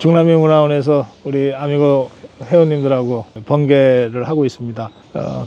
중남미문화원에서 우리 아미고 회원님들하고 번개를 하고 있습니다.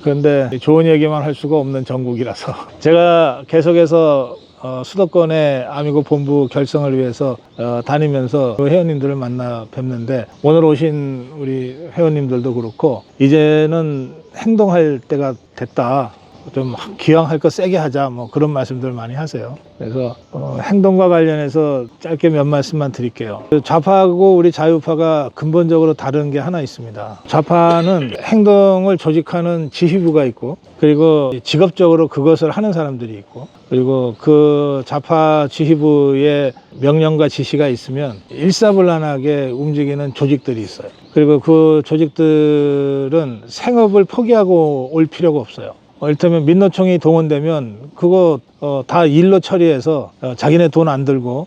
그런데 좋은 얘기만 할 수가 없는 전국이라서 제가 계속해서 수도권의 아미고 본부 결성을 위해서 다니면서 회원님들을 만나 뵙는데, 오늘 오신 우리 회원님들도 그렇고 이제는 행동할 때가 됐다, 좀 기왕 할 거 세게 하자, 뭐 그런 말씀들 많이 하세요. 그래서 행동과 관련해서 짧게 몇 말씀만 드릴게요. 좌파하고 우리 자유파가 근본적으로 다른 게 하나 있습니다. 좌파는 행동을 조직하는 지휘부가 있고, 그리고 직업적으로 그것을 하는 사람들이 있고, 그리고 그 좌파 지휘부의 명령과 지시가 있으면 일사불란하게 움직이는 조직들이 있어요. 그리고 그 조직들은 생업을 포기하고 올 필요가 없어요. 이를테면 민노총이 동원되면 그거 다 일로 처리해서 자기네 돈 안 들고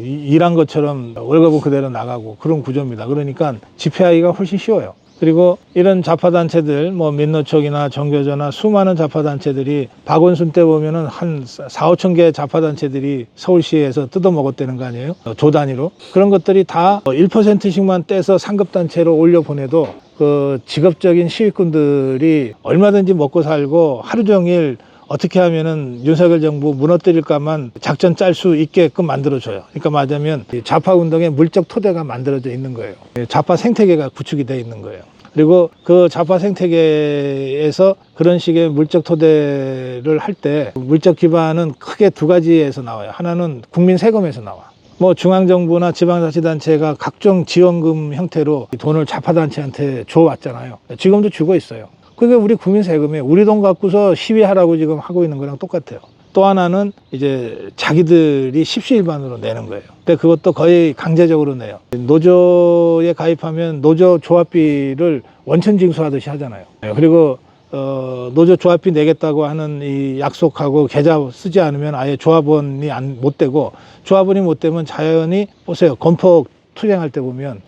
일한 것처럼 월급은 그대로 나가고 그런 구조입니다. 그러니까 집회하기가 훨씬 쉬워요. 그리고 이런 좌파단체들, 뭐 민노총이나 정교조나 수많은 좌파단체들이 박원순 때 보면은 한 4,5천 개의 좌파단체들이 서울시에서 뜯어먹었다는 거 아니에요? 조 단위로. 그런 것들이 다 1%씩만 떼서 상급단체로 올려보내도 그 직업적인 시위꾼들이 얼마든지 먹고 살고 하루 종일 어떻게 하면은 윤석열 정부 무너뜨릴까만 작전 짤 수 있게끔 만들어줘요. 그러니까 말하자면 좌파 운동의 물적 토대가 만들어져 있는 거예요. 좌파 생태계가 구축이 되어 있는 거예요. 그리고 그 좌파 생태계에서 그런 식의 물적 토대를 할 때 물적 기반은 크게 두 가지에서 나와요. 하나는 국민 세금에서 나와. 뭐 중앙정부나 지방자치단체가 각종 지원금 형태로 돈을 좌파단체한테 줘왔잖아요. 지금도 주고 있어요. 그게 우리 국민 세금에 우리 돈 갖고서 시위하라고 지금 하고 있는 거랑 똑같아요. 또 하나는 이제 자기들이 십시일반으로 내는 거예요. 근데 그것도 거의 강제적으로 내요. 노조에 가입하면 노조 조합비를 원천 징수하듯이 하잖아요. 그리고 노조 조합비 내겠다고 하는 이 약속하고 계좌 쓰지 않으면 아예 조합원이 못 되고, 조합원이 못 되면 자연히 보세요. 건폭 투쟁할 때 보면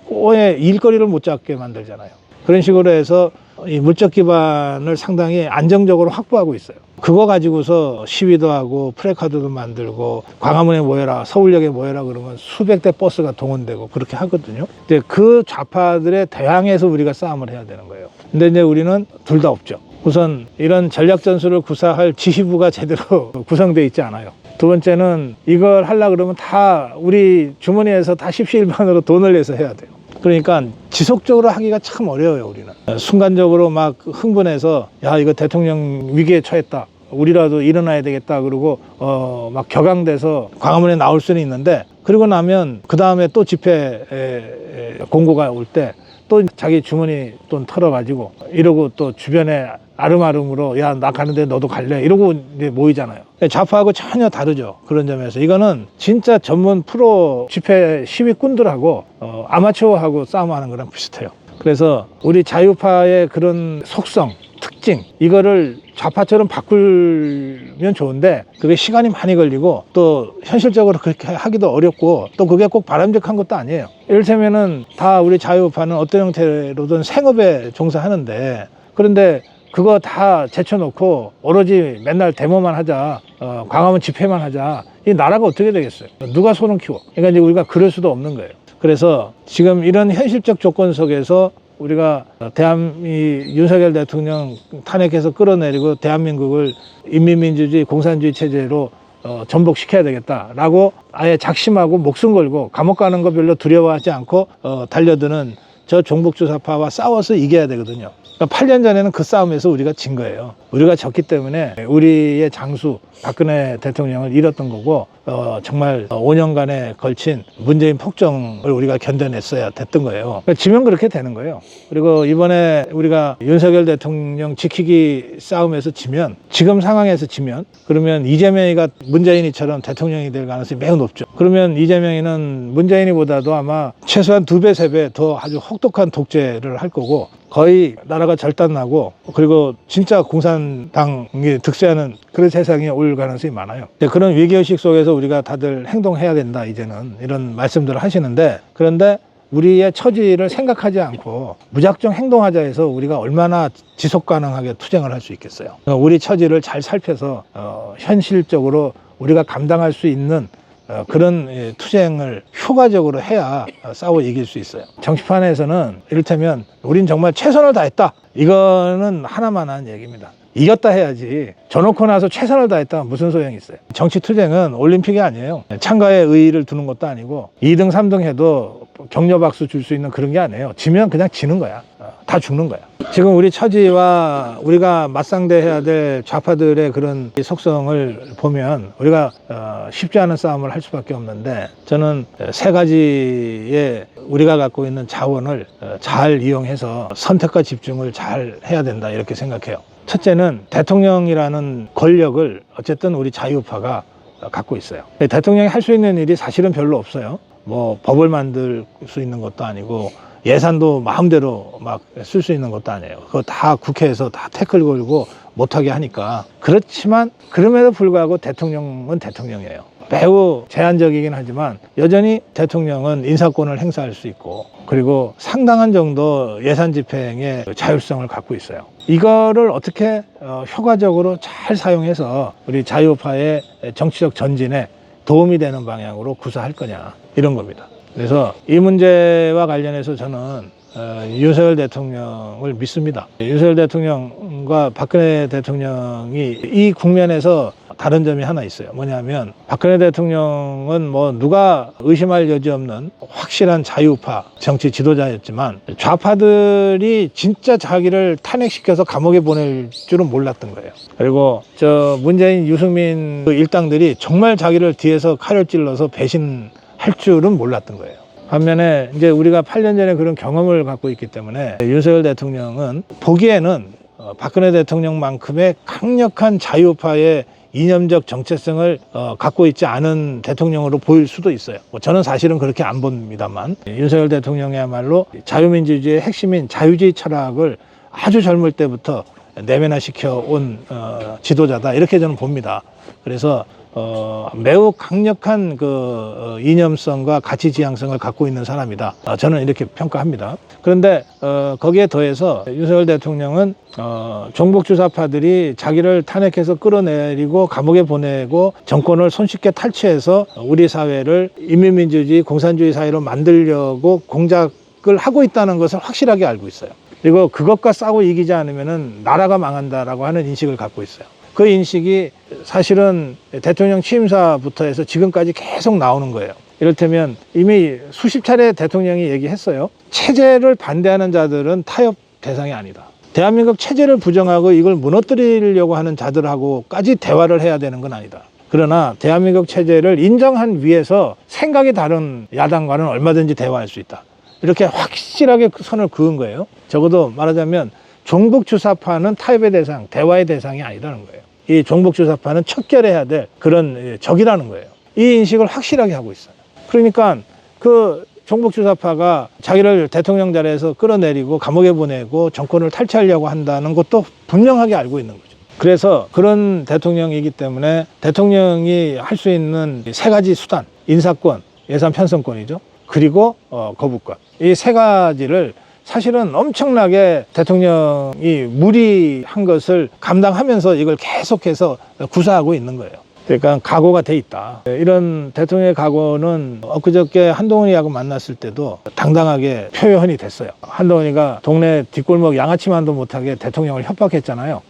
꼬에 일거리를 못 잡게 만들잖아요. 그런 식으로 해서 이 물적 기반을 상당히 안정적으로 확보하고 있어요. 그거 가지고서 시위도 하고 프래카드도 만들고 광화문에 모여라, 서울역에 모여라 그러면 수백 대 버스가 동원되고 그렇게 하거든요. 근데 그 좌파들에 대항해서 우리가 싸움을 해야 되는 거예요. 근데 이제 우리는 둘 다 없죠. 우선 이런 전략 전술을 구사할 지휘부가 제대로 구성되어 있지 않아요. 두 번째는 이걸 하려고 그러면 다 우리 주머니에서 다 십시일반으로 돈을 내서 해야 돼요. 그러니까 지속적으로 하기가 참 어려워요. 우리는 순간적으로 막 흥분해서 야, 이거 대통령 위기에 처했다, 우리라도 일어나야 되겠다 그러고 막 격앙돼서 광화문에 나올 수는 있는데, 그러고 나면 그 다음에 또 집회 공고가 올 때 또 자기 주머니 돈 털어가지고 이러고 또 주변에 아름아름으로 야, 나 가는데 너도 갈래 이러고 이제 모이잖아요. 좌파하고 전혀 다르죠. 그런 점에서 이거는 진짜 전문 프로 집회 시위꾼들하고 아마추어하고 싸움하는 거랑 비슷해요. 그래서 우리 자유파의 그런 속성, 특징, 이거를 좌파처럼 바꾸면 좋은데 그게 시간이 많이 걸리고 또 현실적으로 그렇게 하기도 어렵고 또 그게 꼭 바람직한 것도 아니에요. 이를테면은 다 우리 자유파는 어떤 형태로든 생업에 종사하는데, 그런데 그거 다 제쳐놓고 오로지 맨날 데모만 하자, 광화문 집회만 하자, 이 나라가 어떻게 되겠어요? 누가 소는 키워? 그러니까 이제 우리가 그럴 수도 없는 거예요. 그래서 지금 이런 현실적 조건 속에서 우리가 윤석열 대통령 탄핵해서 끌어내리고 대한민국을 인민민주주의 공산주의 체제로 전복시켜야 되겠다라고 아예 작심하고 목숨 걸고 감옥 가는 거 별로 두려워하지 않고 달려드는 저 종북주사파와 싸워서 이겨야 되거든요. 그러니까 8년 전에는 그 싸움에서 우리가 진 거예요. 우리가 졌기 때문에 우리의 장수 박근혜 대통령을 잃었던 거고, 정말 5년간에 걸친 문재인 폭정을 우리가 견뎌냈어야 됐던 거예요. 그러니까 지면 그렇게 되는 거예요. 그리고 이번에 우리가 윤석열 대통령 지키기 싸움에서 지면, 지금 상황에서 지면, 그러면 이재명이가 문재인이처럼 대통령이 될 가능성이 매우 높죠. 그러면 이재명이는 문재인이보다도 아마 최소한 2배, 3배 더 아주 혹독한 독재를 할 거고, 거의 나라가 절단나고, 그리고 진짜 공산당이 득세하는 그런 세상이 올 가능성이 많아요. 그런 위기의식 속에서 우리가 다들 행동해야 된다, 이제는 이런 말씀들을 하시는데, 그런데 우리의 처지를 생각하지 않고 무작정 행동하자 해서 우리가 얼마나 지속 가능하게 투쟁을 할 수 있겠어요. 우리 처지를 잘 살펴서 현실적으로 우리가 감당할 수 있는 그런 투쟁을 효과적으로 해야 싸워 이길 수 있어요. 정치판에서는 이를테면 우린 정말 최선을 다했다, 이거는 하나만한 얘기입니다. 이겼다 해야지, 져놓고 나서 최선을 다했다 무슨 소용이 있어요. 정치 투쟁은 올림픽이 아니에요. 참가에 의의를 두는 것도 아니고 2등 3등 해도 격려 박수 줄 수 있는 그런 게 아니에요. 지면 그냥 지는 거야. 다 죽는 거야. 지금 우리 처지와 우리가 맞상대해야 될 좌파들의 그런 속성을 보면 우리가 쉽지 않은 싸움을 할 수밖에 없는데, 저는 세 가지의 우리가 갖고 있는 자원을 잘 이용해서 선택과 집중을 잘 해야 된다, 이렇게 생각해요. 첫째는 대통령이라는 권력을 어쨌든 우리 자유파가 갖고 있어요. 대통령이 할 수 있는 일이 사실은 별로 없어요. 뭐 법을 만들 수 있는 것도 아니고 예산도 마음대로 막 쓸 수 있는 것도 아니에요. 그거 다 국회에서 다 태클 걸고 못하게 하니까. 그렇지만 그럼에도 불구하고 대통령은 대통령이에요. 매우 제한적이긴 하지만 여전히 대통령은 인사권을 행사할 수 있고, 그리고 상당한 정도 예산 집행의 자율성을 갖고 있어요. 이거를 어떻게 효과적으로 잘 사용해서 우리 자유파의 정치적 전진에 도움이 되는 방향으로 구사할 거냐, 이런 겁니다. 그래서 이 문제와 관련해서 저는 윤석열 대통령을 믿습니다. 윤석열 대통령과 박근혜 대통령이 이 국면에서 다른 점이 하나 있어요. 뭐냐면 박근혜 대통령은 뭐 누가 의심할 여지 없는 확실한 자유파 정치 지도자였지만 좌파들이 진짜 자기를 탄핵시켜서 감옥에 보낼 줄은 몰랐던 거예요. 그리고 저 문재인, 유승민 일당들이 정말 자기를 뒤에서 칼을 찔러서 배신할 줄은 몰랐던 거예요. 반면에 이제 우리가 8년 전에 그런 경험을 갖고 있기 때문에 윤석열 대통령은 보기에는 박근혜 대통령만큼의 강력한 자유파의 이념적 정체성을 갖고 있지 않은 대통령으로 보일 수도 있어요. 저는 사실은 그렇게 안 봅니다만, 윤석열 대통령이야말로 자유민주주의의 핵심인 자유주의 철학을 아주 젊을 때부터 내면화시켜 온 지도자다, 이렇게 저는 봅니다. 그래서 매우 강력한 그 이념성과 가치 지향성을 갖고 있는 사람이다, 저는 이렇게 평가합니다. 그런데 거기에 더해서 윤석열 대통령은 종북주사파들이 자기를 탄핵해서 끌어내리고 감옥에 보내고 정권을 손쉽게 탈취해서 우리 사회를 인민민주주의, 공산주의 사회로 만들려고 공작을 하고 있다는 것을 확실하게 알고 있어요. 그리고 그것과 싸고 이기지 않으면 나라가 망한다라고 하는 인식을 갖고 있어요. 그 인식이 사실은 대통령 취임사부터 해서 지금까지 계속 나오는 거예요. 이를테면 이미 수십 차례 대통령이 얘기했어요. 체제를 반대하는 자들은 타협 대상이 아니다. 대한민국 체제를 부정하고 이걸 무너뜨리려고 하는 자들하고까지 대화를 해야 되는 건 아니다. 그러나 대한민국 체제를 인정한 위에서 생각이 다른 야당과는 얼마든지 대화할 수 있다, 이렇게 확실하게 선을 그은 거예요. 적어도 말하자면 종북주사파는 타협의 대상, 대화의 대상이 아니라는 거예요. 이 종북주사파는 척결해야 될 그런 적이라는 거예요. 이 인식을 확실하게 하고 있어요. 그러니까 그 종북주사파가 자기를 대통령 자리에서 끌어내리고 감옥에 보내고 정권을 탈취하려고 한다는 것도 분명하게 알고 있는 거죠. 그래서 그런 대통령이기 때문에 대통령이 할 수 있는 세 가지 수단, 인사권, 예산 편성권이죠. 그리고 거부권. 이 세 가지를 사실은 엄청나게 대통령이 무리한 것을 감당하면서 이걸 계속해서 구사하고 있는 거예요. 그러니까 각오가 돼 있다. 이런 대통령의 각오는 엊그저께 한동훈이하고 만났을 때도 당당하게 표현이 됐어요. 한동훈이가 동네 뒷골목 양아치만도 못하게 대통령을 협박했잖아요.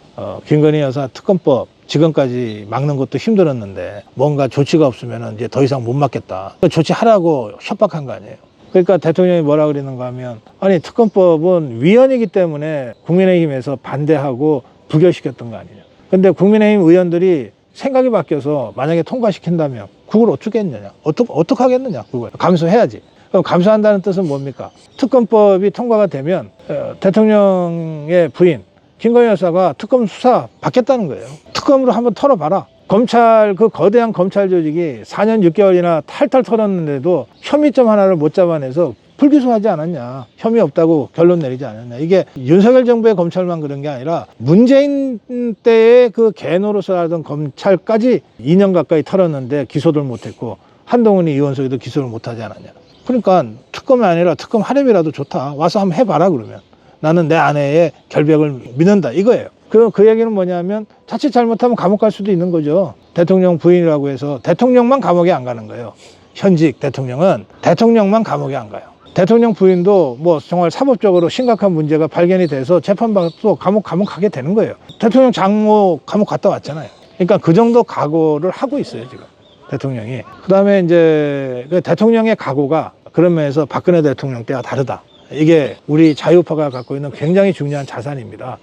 김건희 여사 특검법 지금까지 막는 것도 힘들었는데 뭔가 조치가 없으면 이제 더 이상 못 막겠다. 조치하라고 협박한 거 아니에요. 그러니까 대통령이 뭐라 그러는가 하면, 아니 특검법은 위헌이기 때문에 국민의힘에서 반대하고 부결시켰던 거 아니냐. 근데 국민의힘 의원들이 생각이 바뀌어서 만약에 통과시킨다면 그걸 어떻게 했느냐, 어떻게 하겠느냐, 그걸 감수해야지. 그럼 감수한다는 뜻은 뭡니까? 특검법이 통과가 되면 대통령의 부인 김건희 여사가 특검 수사 받겠다는 거예요. 특검으로 한번 털어봐라. 검찰, 그 거대한 검찰 조직이 4년 6개월이나 탈탈 털었는데도 혐의점 하나를 못 잡아내서 불기소하지 않았냐, 혐의 없다고 결론 내리지 않았냐. 이게 윤석열 정부의 검찰만 그런 게 아니라 문재인 때의 그 개노릇을 하던 검찰까지 2년 가까이 털었는데 기소를 못했고, 한동훈이 이원석이도 기소를 못하지 않았냐. 그러니까 특검이 아니라 특검 하랩이라도 좋다, 와서 한번 해봐라. 그러면 나는 내 아내의 결백을 믿는다, 이거예요. 그 얘기는 뭐냐면 자칫 잘못하면 감옥 갈 수도 있는 거죠. 대통령 부인이라고 해서 대통령만 감옥에 안 가는 거예요. 현직 대통령은 대통령만 감옥에 안 가요. 대통령 부인도 뭐 정말 사법적으로 심각한 문제가 발견이 돼서 재판받고 감옥 가게 되는 거예요. 대통령 장모 감옥 갔다 왔잖아요. 그러니까 그 정도 각오를 하고 있어요, 지금 대통령이. 그다음에 이제 그 대통령의 각오가 그런 면에서 박근혜 대통령 때와 다르다. 이게 우리 자유파가 갖고 있는 굉장히 중요한 자산입니다.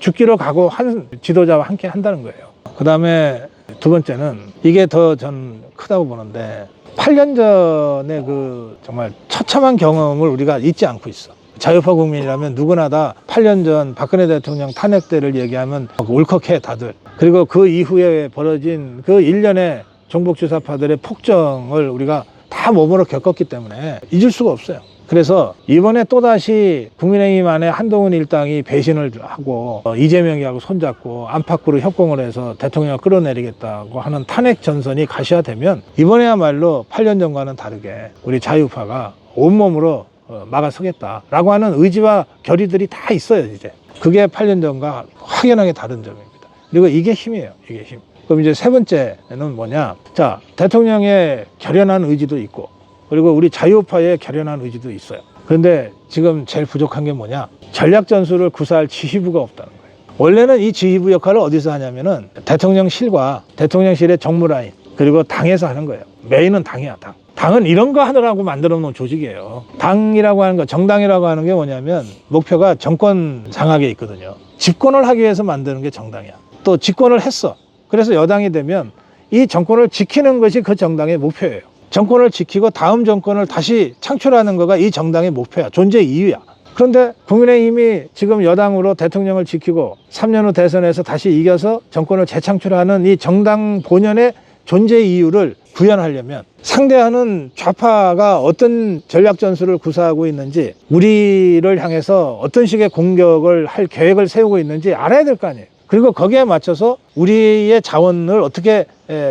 죽기로 각오한 지도자와 함께 한다는 거예요. 그다음에 두 번째는 이게 더 전 크다고 보는데 8년 전에 그 정말 처참한 경험을 우리가 잊지 않고 있어. 자유파 국민이라면 누구나 다 8년 전 박근혜 대통령 탄핵 때를 얘기하면 울컥해 다들. 그리고 그 이후에 벌어진 그 일련의 종북주사파들의 폭정을 우리가 다 몸으로 겪었기 때문에 잊을 수가 없어요. 그래서 이번에 또다시 국민의힘 안에 한동훈 일당이 배신을 하고 이재명이하고 손잡고 안팎으로 협공을 해서 대통령을 끌어내리겠다고 하는 탄핵 전선이 가시화되면 이번에야말로 8년 전과는 다르게 우리 자유파가 온몸으로 막아서겠다라고 하는 의지와 결의들이 다 있어요. 이제 그게 8년 전과 확연하게 다른 점입니다. 그리고 이게 힘이에요. 이게 힘. 그럼 이제 세 번째는 뭐냐? 자, 대통령의 결연한 의지도 있고 그리고 우리 자유파의 결연한 의지도 있어요. 그런데 지금 제일 부족한 게 뭐냐? 전략 전술을 구사할 지휘부가 없다는 거예요. 원래는 이 지휘부 역할을 어디서 하냐면은 대통령실과 대통령실의 정무라인 그리고 당에서 하는 거예요. 메인은 당이야, 당. 당은 이런 거 하느라고 만들어 놓은 조직이에요. 당이라고 하는 거, 정당이라고 하는 게 뭐냐면 목표가 정권 장악에 있거든요. 집권을 하기 위해서 만드는 게 정당이야. 또 집권을 했어. 그래서 여당이 되면 이 정권을 지키는 것이 그 정당의 목표예요. 정권을 지키고 다음 정권을 다시 창출하는 거가 이 정당의 목표야. 존재 이유야. 그런데 국민의힘이 지금 여당으로 대통령을 지키고 3년 후 대선에서 다시 이겨서 정권을 재창출하는 이 정당 본연의 존재 이유를 구현하려면 상대하는 좌파가 어떤 전략 전술을 구사하고 있는지 우리를 향해서 어떤 식의 공격을 할 계획을 세우고 있는지 알아야 될 거 아니에요. 그리고 거기에 맞춰서 우리의 자원을 어떻게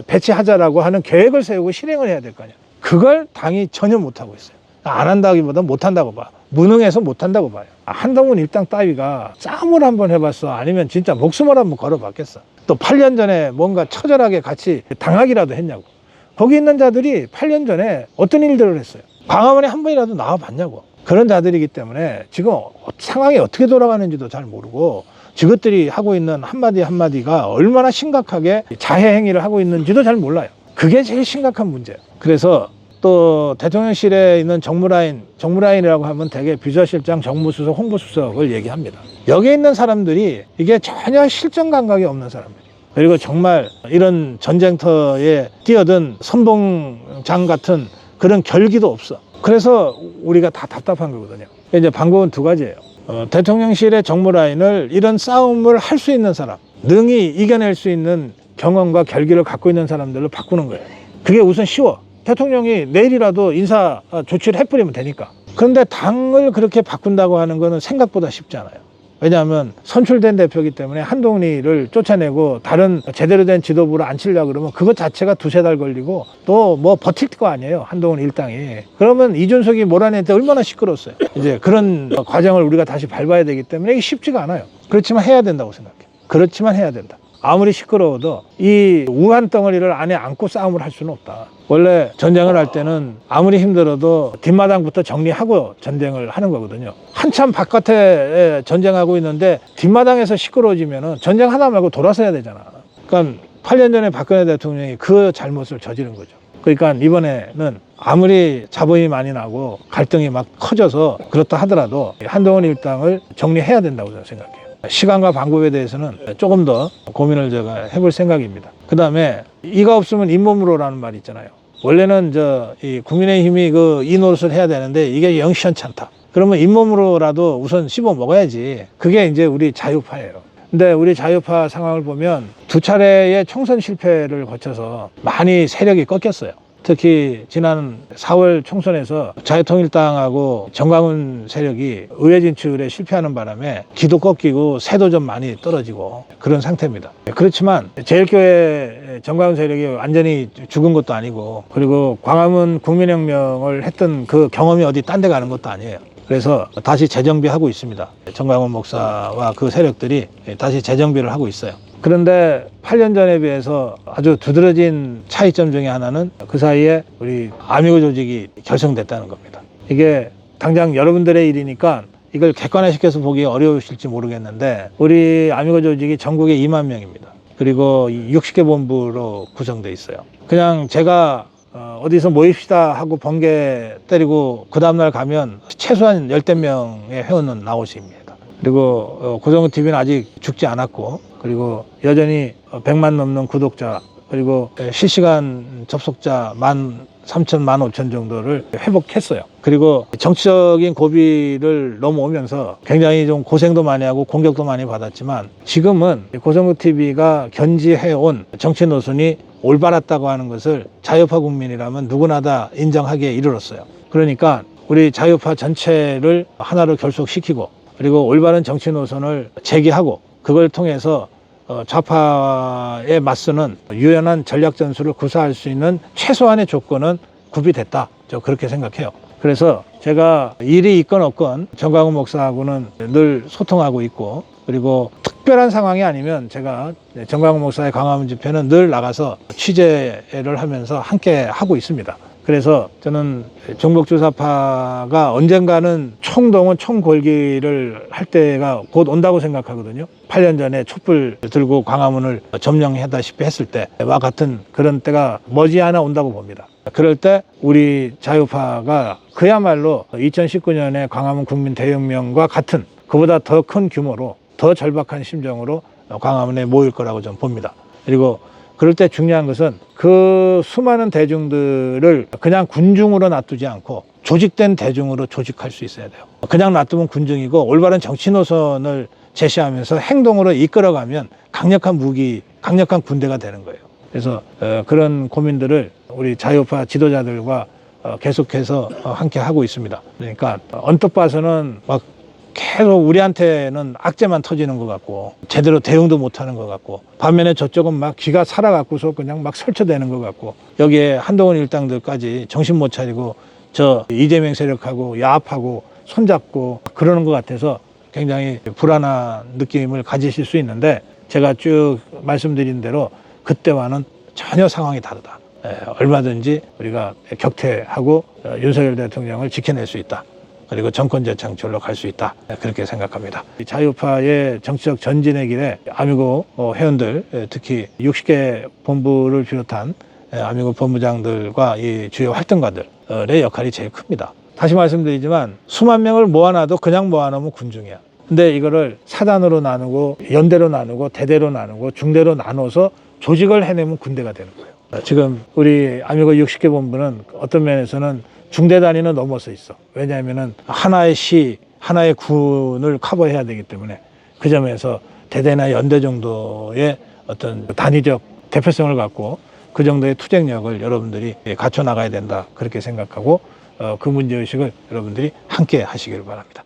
배치하자라고 하는 계획을 세우고 실행을 해야 될 거 아니에요. 그걸 당이 전혀 못하고 있어요. 안 한다기보다 못한다고 봐. 무능해서 못한다고 봐요. 한동훈 일당 따위가 싸움을 한번 해봤어? 아니면 진짜 목숨을 한번 걸어봤겠어? 또 8년 전에 뭔가 처절하게 같이 당하기라도 했냐고. 거기 있는 자들이 8년 전에 어떤 일들을 했어요? 광화문에 한 번이라도 나와봤냐고. 그런 자들이기 때문에 지금 상황이 어떻게 돌아가는지도 잘 모르고 저것들이 하고 있는 한마디 한마디가 얼마나 심각하게 자해 행위를 하고 있는지도 잘 몰라요. 그게 제일 심각한 문제예요. 그래서 또 대통령실에 있는 정무라인이라고 하면 대개 비서실장, 정무수석, 홍보수석을 얘기합니다. 여기 있는 사람들이 이게 전혀 실전 감각이 없는 사람들이에요. 그리고 정말 이런 전쟁터에 뛰어든 선봉장 같은 그런 결기도 없어. 그래서 우리가 다 답답한 거거든요. 이제 방법은 두 가지예요. 대통령실의 정무라인을 이런 싸움을 할 수 있는 사람, 능히 이겨낼 수 있는 경험과 결기를 갖고 있는 사람들로 바꾸는 거예요. 그게 우선 쉬워. 대통령이 내일이라도 인사 조치를 해버리면 되니까. 그런데 당을 그렇게 바꾼다고 하는 거는 생각보다 쉽지 않아요. 왜냐하면 선출된 대표이기 때문에 한동훈이를 쫓아내고 다른 제대로 된 지도부를 앉히려고 그러면 그것 자체가 두세 달 걸리고 또 뭐 버틸 거 아니에요. 한동훈 일당이. 그러면 이준석이 몰아낼 때 얼마나 시끄러웠어요. 이제 그런 과정을 우리가 다시 밟아야 되기 때문에 이게 쉽지가 않아요. 그렇지만 해야 된다고 생각해요. 그렇지만 해야 된다. 아무리 시끄러워도 이 우한 덩어리를 안에 안고 싸움을 할 수는 없다. 원래 전쟁을 할 때는 아무리 힘들어도 뒷마당부터 정리하고 전쟁을 하는 거거든요. 한참 바깥에 전쟁하고 있는데 뒷마당에서 시끄러워지면 전쟁 하다 말고 돌아서야 되잖아. 그러니까 8년 전에 박근혜 대통령이 그 잘못을 저지른 거죠. 그러니까 이번에는 아무리 자본이 많이 나고 갈등이 막 커져서 그렇다 하더라도 한동훈 일당을 정리해야 된다고 저는 생각해요. 시간과 방법에 대해서는 조금 더 고민을 제가 해볼 생각입니다. 그 다음에 이가 없으면 잇몸으로라는 말이 있잖아요. 원래는 이 국민의힘이 이 노릇을 해야 되는데 이게 영 시원찮다. 그러면 잇몸으로라도 우선 씹어 먹어야지. 그게 이제 우리 자유파예요. 근데 우리 자유파 상황을 보면 두 차례의 총선 실패를 거쳐서 많이 세력이 꺾였어요. 특히 지난 4월 총선에서 자유통일당하고 정광훈 세력이 의회 진출에 실패하는 바람에 기도 꺾이고 세도 좀 많이 떨어지고 그런 상태입니다. 그렇지만 제1교회 정광훈 세력이 완전히 죽은 것도 아니고 그리고 광화문 국민혁명을 했던 그 경험이 어디 딴 데 가는 것도 아니에요. 그래서 다시 재정비하고 있습니다. 정광훈 목사와 그 세력들이 다시 재정비를 하고 있어요. 그런데 8년 전에 비해서 아주 두드러진 차이점 중에 하나는 그 사이에 우리 아미고 조직이 결성됐다는 겁니다. 이게 당장 여러분들의 일이니까 이걸 객관화시켜서 보기 어려우실지 모르겠는데 우리 아미고 조직이 전국에 2만 명입니다. 그리고 60개 본부로 구성되어 있어요. 그냥 제가 어디서 모입시다 하고 번개 때리고 그 다음날 가면 최소한 10대 명의 회원은 나오십니다. 그리고 고성구TV는 아직 죽지 않았고, 그리고 여전히 100만 넘는 구독자, 그리고 실시간 접속자 13,000, 15,000 정도를 회복했어요. 그리고 정치적인 고비를 넘어오면서 굉장히 좀 고생도 많이 하고 공격도 많이 받았지만, 지금은 고성구TV가 견지해온 정치 노선이 올바랐다고 하는 것을 자유파 국민이라면 누구나 다 인정하기에 이르렀어요. 그러니까 우리 자유파 전체를 하나로 결속시키고, 그리고 올바른 정치 노선을 제기하고, 그걸 통해서 좌파에 맞서는 유연한 전략 전술을 구사할 수 있는 최소한의 조건은 구비됐다. 저 그렇게 생각해요. 그래서 제가 일이 있건 없건 정광훈 목사하고는 늘 소통하고 있고, 그리고 특별한 상황이 아니면 제가 정광훈 목사의 광화문 집회는 늘 나가서 취재를 하면서 함께 하고 있습니다. 그래서 저는 종북주사파가 언젠가는 총동원 총궐기를 할 때가 곧 온다고 생각하거든요. 8년 전에 촛불 들고 광화문을 점령하다시피 했을 때와 같은 그런 때가 머지않아 온다고 봅니다. 그럴 때 우리 자유파가 그야말로 2019년에 광화문 국민대혁명과 같은, 그보다 더 큰 규모로, 더 절박한 심정으로 광화문에 모일 거라고 저는 봅니다. 그리고 그럴 때 중요한 것은 그 수많은 대중들을 그냥 군중으로 놔두지 않고 조직된 대중으로 조직할 수 있어야 돼요. 그냥 놔두면 군중이고, 올바른 정치 노선을 제시하면서 행동으로 이끌어가면 강력한 무기, 강력한 군대가 되는 거예요. 그래서 그런 고민들을 우리 자유파 지도자들과 계속해서 함께 하고 있습니다. 그러니까 언뜻 봐서는 막 계속 우리한테는 악재만 터지는 것 같고 제대로 대응도 못하는 것 같고, 반면에 저쪽은 막 기가 살아갖고서 그냥 막 설쳐대는 것 같고, 여기에 한동훈 일당들까지 정신 못 차리고 저 이재명 세력하고 야합하고 손잡고 그러는 것 같아서 굉장히 불안한 느낌을 가지실 수 있는데, 제가 쭉 말씀드린 대로 그때와는 전혀 상황이 다르다. 얼마든지 우리가 격퇴하고 윤석열 대통령을 지켜낼 수 있다. 그리고 정권 재창출로 갈 수 있다. 그렇게 생각합니다. 자유파의 정치적 전진의 길에 아미고 회원들, 특히 60개 본부를 비롯한 아미고 본부장들과 이 주요 활동가들의 역할이 제일 큽니다. 다시 말씀드리지만 수만 명을 모아놔도 그냥 모아놓으면 군중이야. 근데 이거를 사단으로 나누고 연대로 나누고 대대로 나누고 중대로 나눠서 조직을 해내면 군대가 되는 거예요. 지금 우리 아미고 60개 본부는 어떤 면에서는 중대 단위는 넘어서 있어. 왜냐하면은 하나의 시, 하나의 군을 커버해야 되기 때문에, 그 점에서 대대나 연대 정도의 어떤 단위적 대표성을 갖고 그 정도의 투쟁력을 여러분들이 갖춰 나가야 된다. 그렇게 생각하고 그 문제의식을 여러분들이 함께 하시길 바랍니다.